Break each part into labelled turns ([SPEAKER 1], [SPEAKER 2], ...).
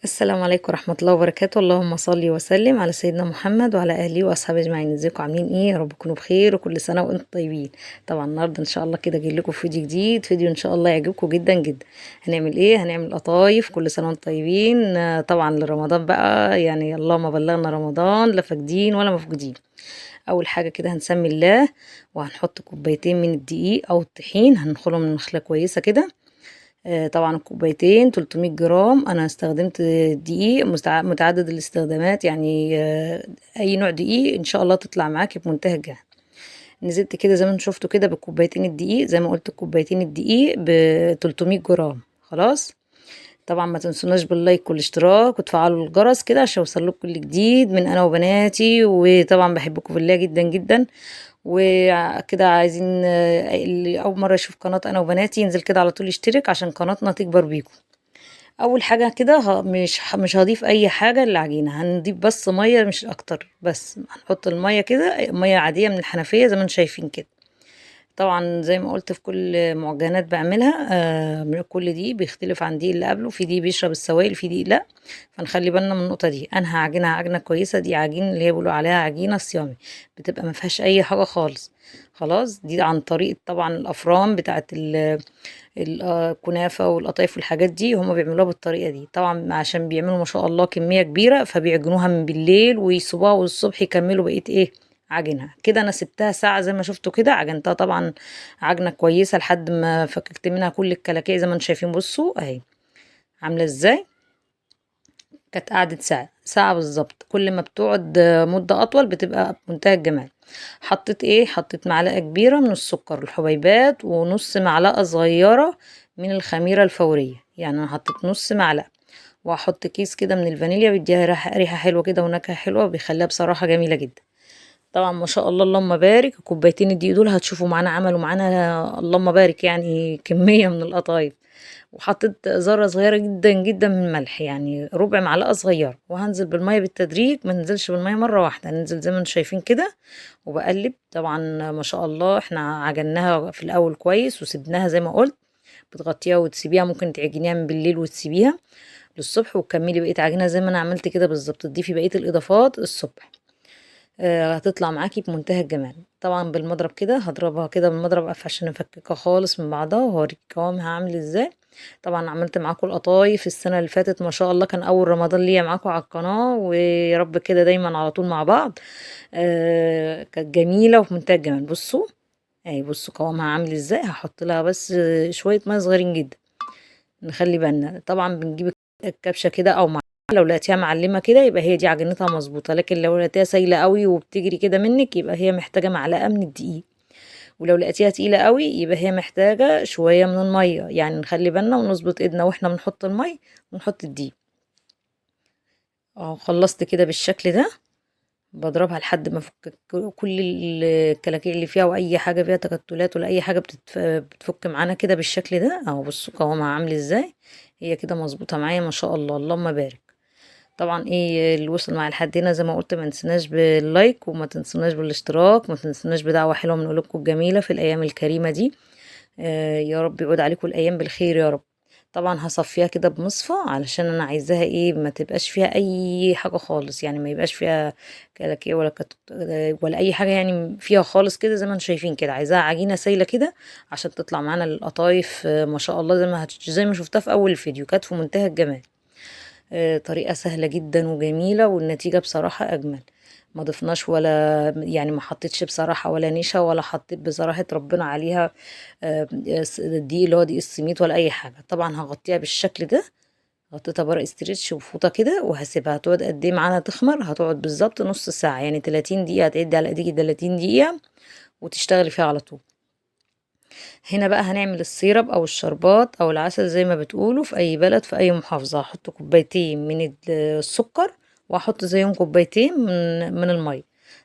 [SPEAKER 1] السلام عليكم ورحمة الله وبركاته، اللهم صل وسلم على سيدنا محمد وعلى آله وأصحابه أجمعين. ازيكم عاملين ايه؟ يا رب تكونوا بخير وكل سنة وانتم طيبين. طبعا النهارده ان شاء الله كده جاي لكم فيديو جديد، فيديو ان شاء الله يعجبكم جدا جدا. هنعمل ايه؟ هنعمل قطايف كل سنة وانتم طيبين. طبعا لرمضان بقى، يعني اللهم بلغنا رمضان، لا فاقدين ولا مفقودين. اول حاجة كده هنسمي الله، وهنحط كوبايتين من الدقيق او الطحين، هنخلهم من مخلة كويسة كده. طبعا الكوبايتين 300 جرام. انا استخدمت دقيق متعدد الاستخدامات، يعني اي نوع دقيق ان شاء الله تطلع معاكي بمنتهى الجودة. نزلت كده زي ما انتم شفتوا كده بالكوبايتين الدقيق، زي ما قلت الكوبايتين الدقيق ب 300 جرام. خلاص. طبعا ما تنسوناش باللايك والاشتراك وتفعلوا الجرس كده عشان يوصلكوا كل جديد من انا وبناتي. وطبعا بحبكم في الله جدا جدا. وكده عايزين اللي اول مره يشوف قناه انا وبناتي ينزل كده على طول يشترك عشان قناتنا تكبر بيكم. اول حاجه كده مش هضيف اي حاجه للعجينه، هنضيف بس ميه مش اكتر، بس هنحط الميه كده ميه عاديه من الحنفيه زي ما انتم شايفين كده. طبعا زي ما قلت في كل معجنات بعملها، كل دي بيختلف عن دي اللي قبله، في دي بيشرب السوائل، في دي لا. فنخلي بالنا من النقطه دي. انا هعجنها عجنه كويسه، دي عجين اللي هي بيقولوا عليها عجينه صيامي، بتبقى ما فيهاش اي حاجه خالص. خلاص. دي عن طريق طبعا الافران بتاعت الكنافه والقطايف والحاجات دي، هما بيعملوها بالطريقه دي طبعا عشان بيعملوا ما شاء الله كميه كبيره، فبيعجنوها من بالليل ويصبوها والصبح يكملوا بقيه ايه عجينها كده. انا سبتها ساعه زي ما شفتوا كده، عجنتها طبعا عجنه كويسه لحد ما فككت منها كل الكلاكيع زي ما انتم شايفين. بصوا اهي عامله ازاي. كانت قعدت ساعه ساعه بالظبط. كل ما بتقعد مده اطول بتبقى بمنتهى الجمال. حطيت ايه؟ حطيت معلقه كبيره من السكر الحبيبات ونص معلقه صغيره من الخميره الفوريه، يعني انا حطيت نص معلقه. وهحط كيس كده من الفانيليا، بيديها ريحه حلوه كده ونكهه حلوه، بيخليها بصراحه جميله جدا. طبعا ما شاء الله اللهم بارك، الكوبايتين الدقيق دول هتشوفوا معانا عملوا معانا اللهم بارك يعني كمية من القطايف. وحطيت ذرة صغيرة جدا جدا من الملح، يعني ربع معلقة صغيرة. وهنزل بالمية بالتدريج، ما ننزلش بالمية مرة واحدة، ننزل زي ما انتم شايفين كده. وبقلب. طبعا ما شاء الله احنا عجناها في الاول كويس وسبناها زي ما قلت. بتغطيها وتسيبيها، ممكن تعجنيها من بالليل وتسيبيها للصبح وتكملي بقية عجينة زي ما انا عملت كده بالظبط، تضيفي بقية الاضافات الصبح. هتطلع معاكي بمنتهى الجمال. طبعا بالمضرب كده هضربها كده بالمضرب عشان افككها خالص من بعضها، وهوريك قوامها عامل ازاي. طبعا عملت معاكم القطايف السنه اللي فاتت ما شاء الله، كان اول رمضان ليا معاكم على القناه، ويا رب كده دايما على طول مع بعض. كانت جميله وفي منتهى الجمال. بصوا اهي، بصوا قوامها عامل ازاي. هحط لها بس شويه ميه صغيرين جدا. نخلي بالنا طبعا بنجيب الكبشه كده او لو لقيتيها معلمه كده يبقى هي دي عجينتها مظبوطه، لكن لو لقيتيها سايله قوي وبتجري كده منك يبقى هي محتاجه معلقه من الدقيق. ولو لقيتيها تقيله قوي يبقى هي محتاجه شويه من الميه، يعني نخلي بالنا ونظبط ايدنا واحنا بنحط الميه ونحط الدقيق. اه خلصت كده بالشكل ده. بضربها لحد ما افك كل الكلاكيع اللي فيها، واي حاجه فيها تكتلات ولا اي حاجه بتفك معانا كده بالشكل ده اهو. بصوا قوامها عامل ازاي. هي كده مظبوطه معايا ما شاء الله اللهم بارك. طبعا ايه اللي وصل مع لحد هنا زي ما قلت، ما تنسوناش باللايك وما تنسوناش بالاشتراك، ما تنسوناش بدعوة حلوة من قلوبكم الجميلة في الايام الكريمة دي. يا رب يعود عليكم الايام بالخير يا رب. طبعا هصفيها كده بمصفى علشان انا عايزاها ايه، ما تبقاش فيها اي حاجة خالص، يعني ما يبقاش فيها كلاكيع ولا ولا اي حاجة يعني فيها خالص كده. زي ما انتم شايفين كده عايزاها عجينة سايلة كده عشان تطلع معانا القطايف. ما شاء الله زي ما شفتها في اول الفيديو كانت في منتهى الجمال. طريقة سهلة جدا وجميلة، والنتيجة بصراحة أجمل. ما ضفناش ولا يعني ما حطيتش بصراحة ولا نشا، ولا حطيت بصراحة ربنا عليها دي اللي هو دي السميد ولا أي حاجة. طبعا هغطيها بالشكل ده. غطيتها ورق استريتش وفوطة كده وهسيبها. هتقعد قد ايه معانا تخمر؟ هتقعد بالظبط نص ساعة، يعني 30 دقيقة. هتعدي على ايديكي 30 دقيقة وتشتغلي فيها على طول. هنا بقى هنعمل السيرب او الشربات او العسل زي ما بتقولوا في اي بلد في اي محافظة. هحط كوبايتين من السكر، واحط زيهم كوبايتين من المية.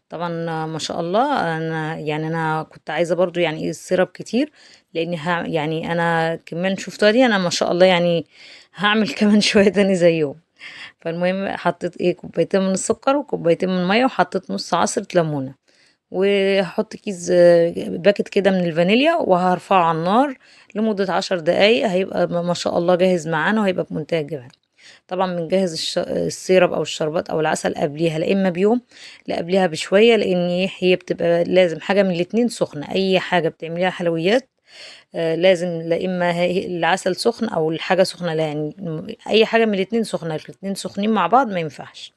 [SPEAKER 1] طبعا ما شاء الله انا كنت عايزة برضو يعني ايه السيرب كتير، لان يعني انا كمان شفتها دي انا ما شاء الله يعني هعمل كمان شوية تاني زيهم. فالمهم حطيت ايه كوبايتين من السكر وكوبايتين من المية، وحطيت نص عصرة ليمونة. وهحط كيس باكت كده من الفانيليا، وهرفعه على النار لمدة 10 دقايق. هيبقى ما شاء الله جاهز معانا، وهيبقى بمنتهى الجمال. طبعا بنجهز السيرب او الشربات او العسل قبليها، لا اما بيوم لا قبليها بشويه، لان هي بتبقى لازم حاجه من الاتنين سخنه. اي حاجه بتعمليها حلويات لازم لا اما العسل سخن او الحاجه سخنه، لا يعني اي حاجه من الاتنين سخنه، الاتنين سخنين مع بعض ما ينفعش.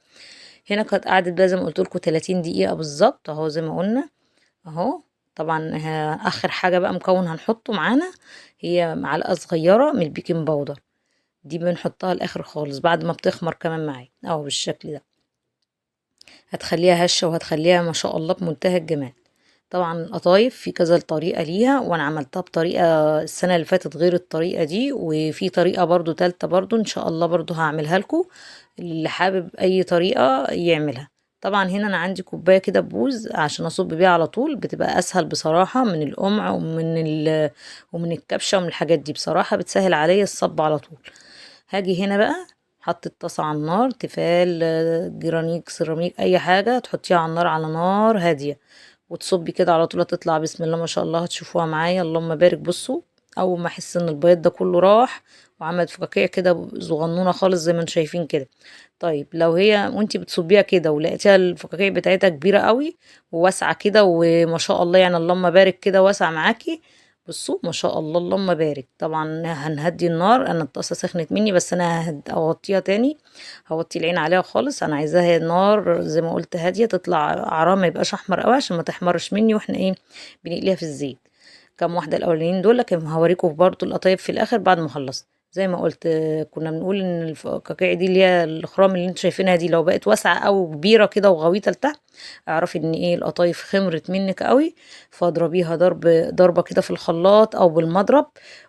[SPEAKER 1] هنا كانت قعدت بقى زي ما قلت لكم 30 دقيقه بالظبط اهو زي ما قلنا اهو. طبعا اخر حاجه بقى مكون هنحطه معانا هي معلقه صغيره من البيكنج باودر، دي بنحطها الاخر خالص بعد ما بتخمر كمان معايا اهو بالشكل ده. هتخليها هشه وهتخليها ما شاء الله بمنتهى الجمال. طبعا القطايف في كذا طريقه ليها، وانا عملتها بطريقه السنه اللي فاتت غير الطريقه دي، وفي طريقه برضو تالتة برضو ان شاء الله برضو هعملها لكم، اللي حابب اي طريقه يعملها. طبعا هنا انا عندي كوبايه كده بوز عشان اصب بيها على طول، بتبقى اسهل بصراحه من القمع ومن الكبشه ومن الحاجات دي، بصراحه بتسهل عليا الصب على طول. هاجي هنا بقى حطيت طاسه على النار، تيفال جرانيك سيراميك اي حاجه تحطيها على النار على نار هاديه، وتصبي كده على طول هتطلع بسم الله ما شاء الله، هتشوفوها معايا اللهم بارك. بصوا اول ما احس ان البيض ده كله راح وعملت فقاقيع كده صغنونه خالص زي ما انتم شايفين كده. طيب لو هي وانتي بتصبيها كده ولقيتيها الفقاقيع بتاعتها كبيره قوي وواسعه كده وما شاء الله يعني اللهم بارك كده واسعه معاكي، بصوا ما شاء الله اللهم بارك. طبعا هنهدي النار، انا الطاسه سخنت مني بس انا اوطيها تاني، هوطي العين عليها خالص. انا عايزاها النار زي ما قلت هاديه، تطلع عرام ما يبقاش احمر قوي عشان ما تحمرش مني واحنا ايه بنقليها في الزيت. كام واحده الاولانيين دول، لكن هوريكم برضو القطايف في الاخر بعد ما اخلص. زي ما قلت كنا بنقول ان الفقاقيع دي اللي هي الخرام اللي انتوا شايفينها دي لو بقت واسعه او كبيره كده وغويطه لتحت، اعرفي ان ايه القطايف خمرت منك قوي، فاضربيها ضربه كده في الخلاط او بالمضرب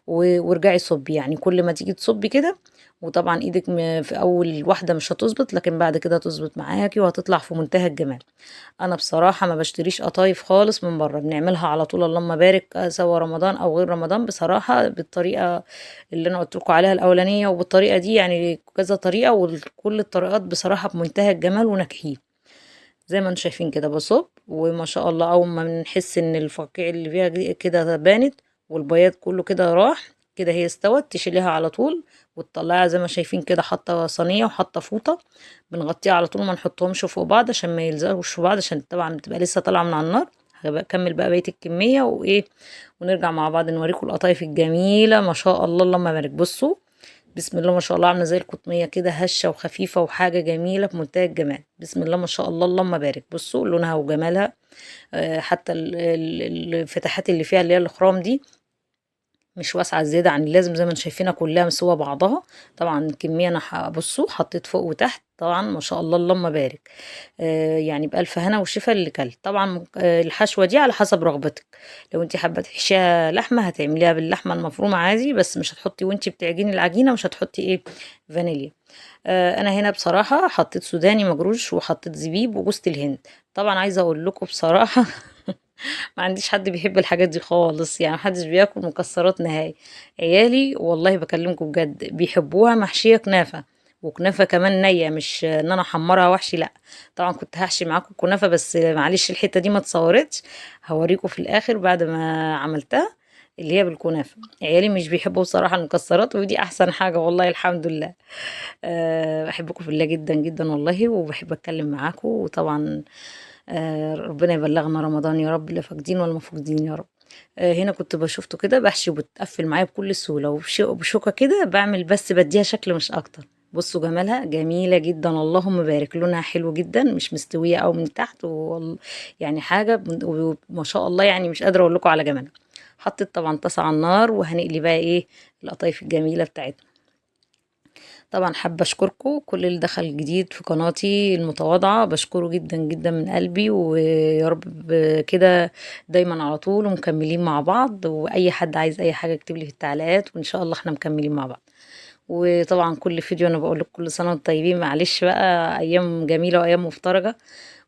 [SPEAKER 1] وارجعي صبي، يعني كل ما تيجي تصبي كده. وطبعا ايدك في اول واحده مش هتظبط، لكن بعد كده هتظبط معاكي وهتطلع في منتهى الجمال. انا بصراحه ما بشتريش قطايف خالص من بره، بنعملها على طول اللهم بارك سواء رمضان او غير رمضان، بصراحه بالطريقه اللي انا قلت لكم عليها الاولانيه وبالطريقه دي، يعني كذا طريقه وكل الطريقات بصراحه بمنتهى الجمال وناجحين. زي ما انتم شايفين كده بصب وما شاء الله اول ما بنحس ان الفقاقيع اللي فيها كده بانت والبياض كله كده راح كده هي استوت، تشيليها على طول وتطلعيها زي ما شايفين كده، حاطه صينيه وحاطه فوطه بنغطيها على طول، ما نحطهمش فوق بعض عشان ما يلزقوش في بعض، عشان طبعا بتبقى لسه طالعه من على النار. هبقى اكمل بقى بقيه الكميه وايه ونرجع مع بعض نوريكم القطايف الجميله ما شاء الله اللهم بارك. بصوا بسم الله ما شاء الله عامله زي القطنيه كده، هشه وخفيفه وحاجه جميله في منتهى الجمال. بسم الله ما شاء الله اللهم بارك. بصوا لونها وجمالها، حتى الفتحات اللي فيها اللي هي الخرام دي مش واسعه زياده عن اللازم، زي ما انتم شايفينها كلها مسوى بعضها. طبعا الكميه انا بصوا حطيت فوق وتحت طبعا ما شاء الله اللهم بارك. يعني بألف هنا وشفا اللي كل. طبعا الحشوه دي على حسب رغبتك، لو انت حابه تحشيها لحمه هتعمليها باللحمه المفرومه عادي، بس مش هتحطي وانت بتعجني العجينه مش هتحطي ايه فانيليا. انا هنا بصراحه حطيت سوداني مجروش وحطيت زبيب وجوز الهند. طبعا عايزه اقول لكم بصراحه ما عنديش حد بيحب الحاجات دي خالص، يعني محدش بياكل مكسرات نهائي. عيالي والله بكلمكم بجد بيحبوها محشية كنافة، وكنافة كمان نية، مش ان انا احمرها وحشي لا. طبعا كنت هحشي معاكم كنافة بس معلش الحتة دي ما اتصورتش، هوريكم في الاخر بعد ما عملتها اللي هي بالكنافة. عيالي مش بيحبوا بصراحة المكسرات ودي احسن حاجة والله الحمد لله. بحبكم في الله جدا جدا والله، وبحب اتكلم معاكم، وطبعا ربنا يبلغنا رمضان يا رب، لا فاقدين ولا مفقودين يا رب. هنا كنت بشوفته كده بحشي وبتقفل معايا بكل سهولة، وبشوكة كده بعمل بس بديها شكل مش اكتر. بصوا جمالها جميلة جدا اللهم بارك، لونها حلو جدا مش مستوية او من تحت يعني حاجة ما شاء الله، يعني مش قادرة اقول لكم على جمالها. حطيت طبعا طاسة على النار وهنقلي بقى ايه القطايف الجميلة بتاعتنا. طبعا حابة اشكركم كل اللي دخل جديد في قناتي المتواضعة، بشكره جدا جدا من قلبي، ويا رب كده دايما على طول ومكملين مع بعض، واي حد عايز اي حاجة يكتب لي في التعليقات وان شاء الله احنا مكملين مع بعض. وطبعا كل فيديو انا بقول لك كل سنة وانتم طيبين، معلش بقى ايام جميلة وايام مفترجة.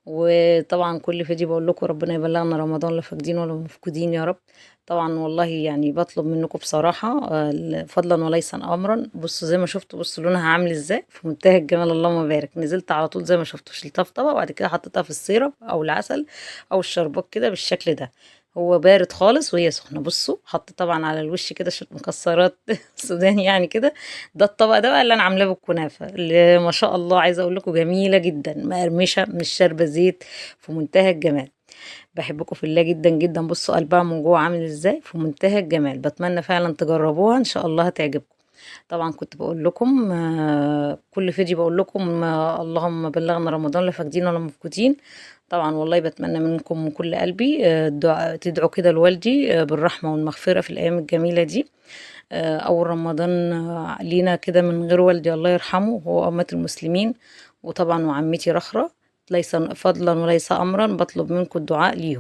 [SPEAKER 1] وطبعا كل فيديو بقول لكم ربنا يبلغنا رمضان لا فاقدين ولا مفقودين يا رب. طبعا والله يعني بطلب منكم بصراحة فضلا وليس أمرا. بصوا زي ما شفتوا، بصوا لونها عامل ازاي في منتهى الجمال اللهم بارك. نزلت على طول زي ما شفتوا، شلتها في طبق وبعد كده حطيتها في السيرب أو العسل أو الشربات كده بالشكل ده. هو بارد خالص وهي سخنة. بصوا حط طبعا على الوش كده شوية مكسرات سوداني يعني كده. ده الطبق ده بقى اللي انا عاملاه بالكنافة، اللي ما شاء الله عايزة اقول لكم جميلة جدا، مقرمشة مش شاربة زيت، في منتهى الجمال. بحبكم في الله جدا جدا. بصوا قلبها من جوه عامل ازاي، في منتهى الجمال. بتمنى فعلا تجربوها، ان شاء الله هتعجبكم. طبعا كنت بقول لكم كل فيديو بقول لكم اللهم بلغنا رمضان لا فاقدين ولا مفقودين. طبعا والله بتمنى منكم من كل قلبي تدعوا كده لوالدي بالرحمة والمغفرة في الأيام الجميلة دي. أول رمضان لينا كده من غير والدي الله يرحمه، هو أمة المسلمين. وطبعا وعمتي رخرة، ليس فضلا وليس أمرا بطلب منكم الدعاء ليهم.